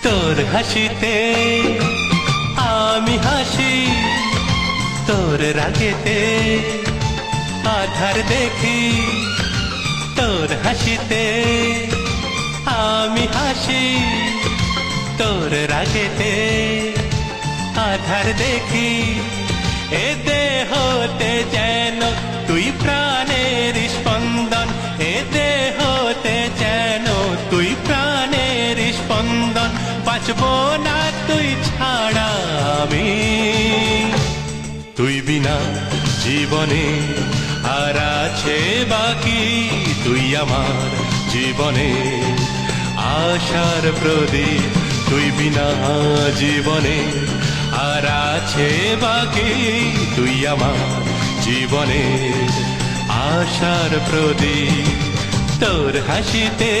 তোর হাসিতে আমি হাসি, তোর রাগেতে আধার দেখি। তোর হাসিতে আমি হাসি, তোর রাগেতে আধার দেখি। এ দেহতে যেন তুই প্রাণের স্পন্দন, এ দেহতে যেন তুই প্রাণের স্পন্দন। বাঁচবো না তুই ছাড়া আমি, তুই বিনা জীবনে আর আছে বাকি। তুই আমার জীবনে আশার প্রদীপ, তুই বিনা জীবনে আর আছে বাকি। তুই আমার জীবনে আশার প্রদীপ। তোর হাসিতে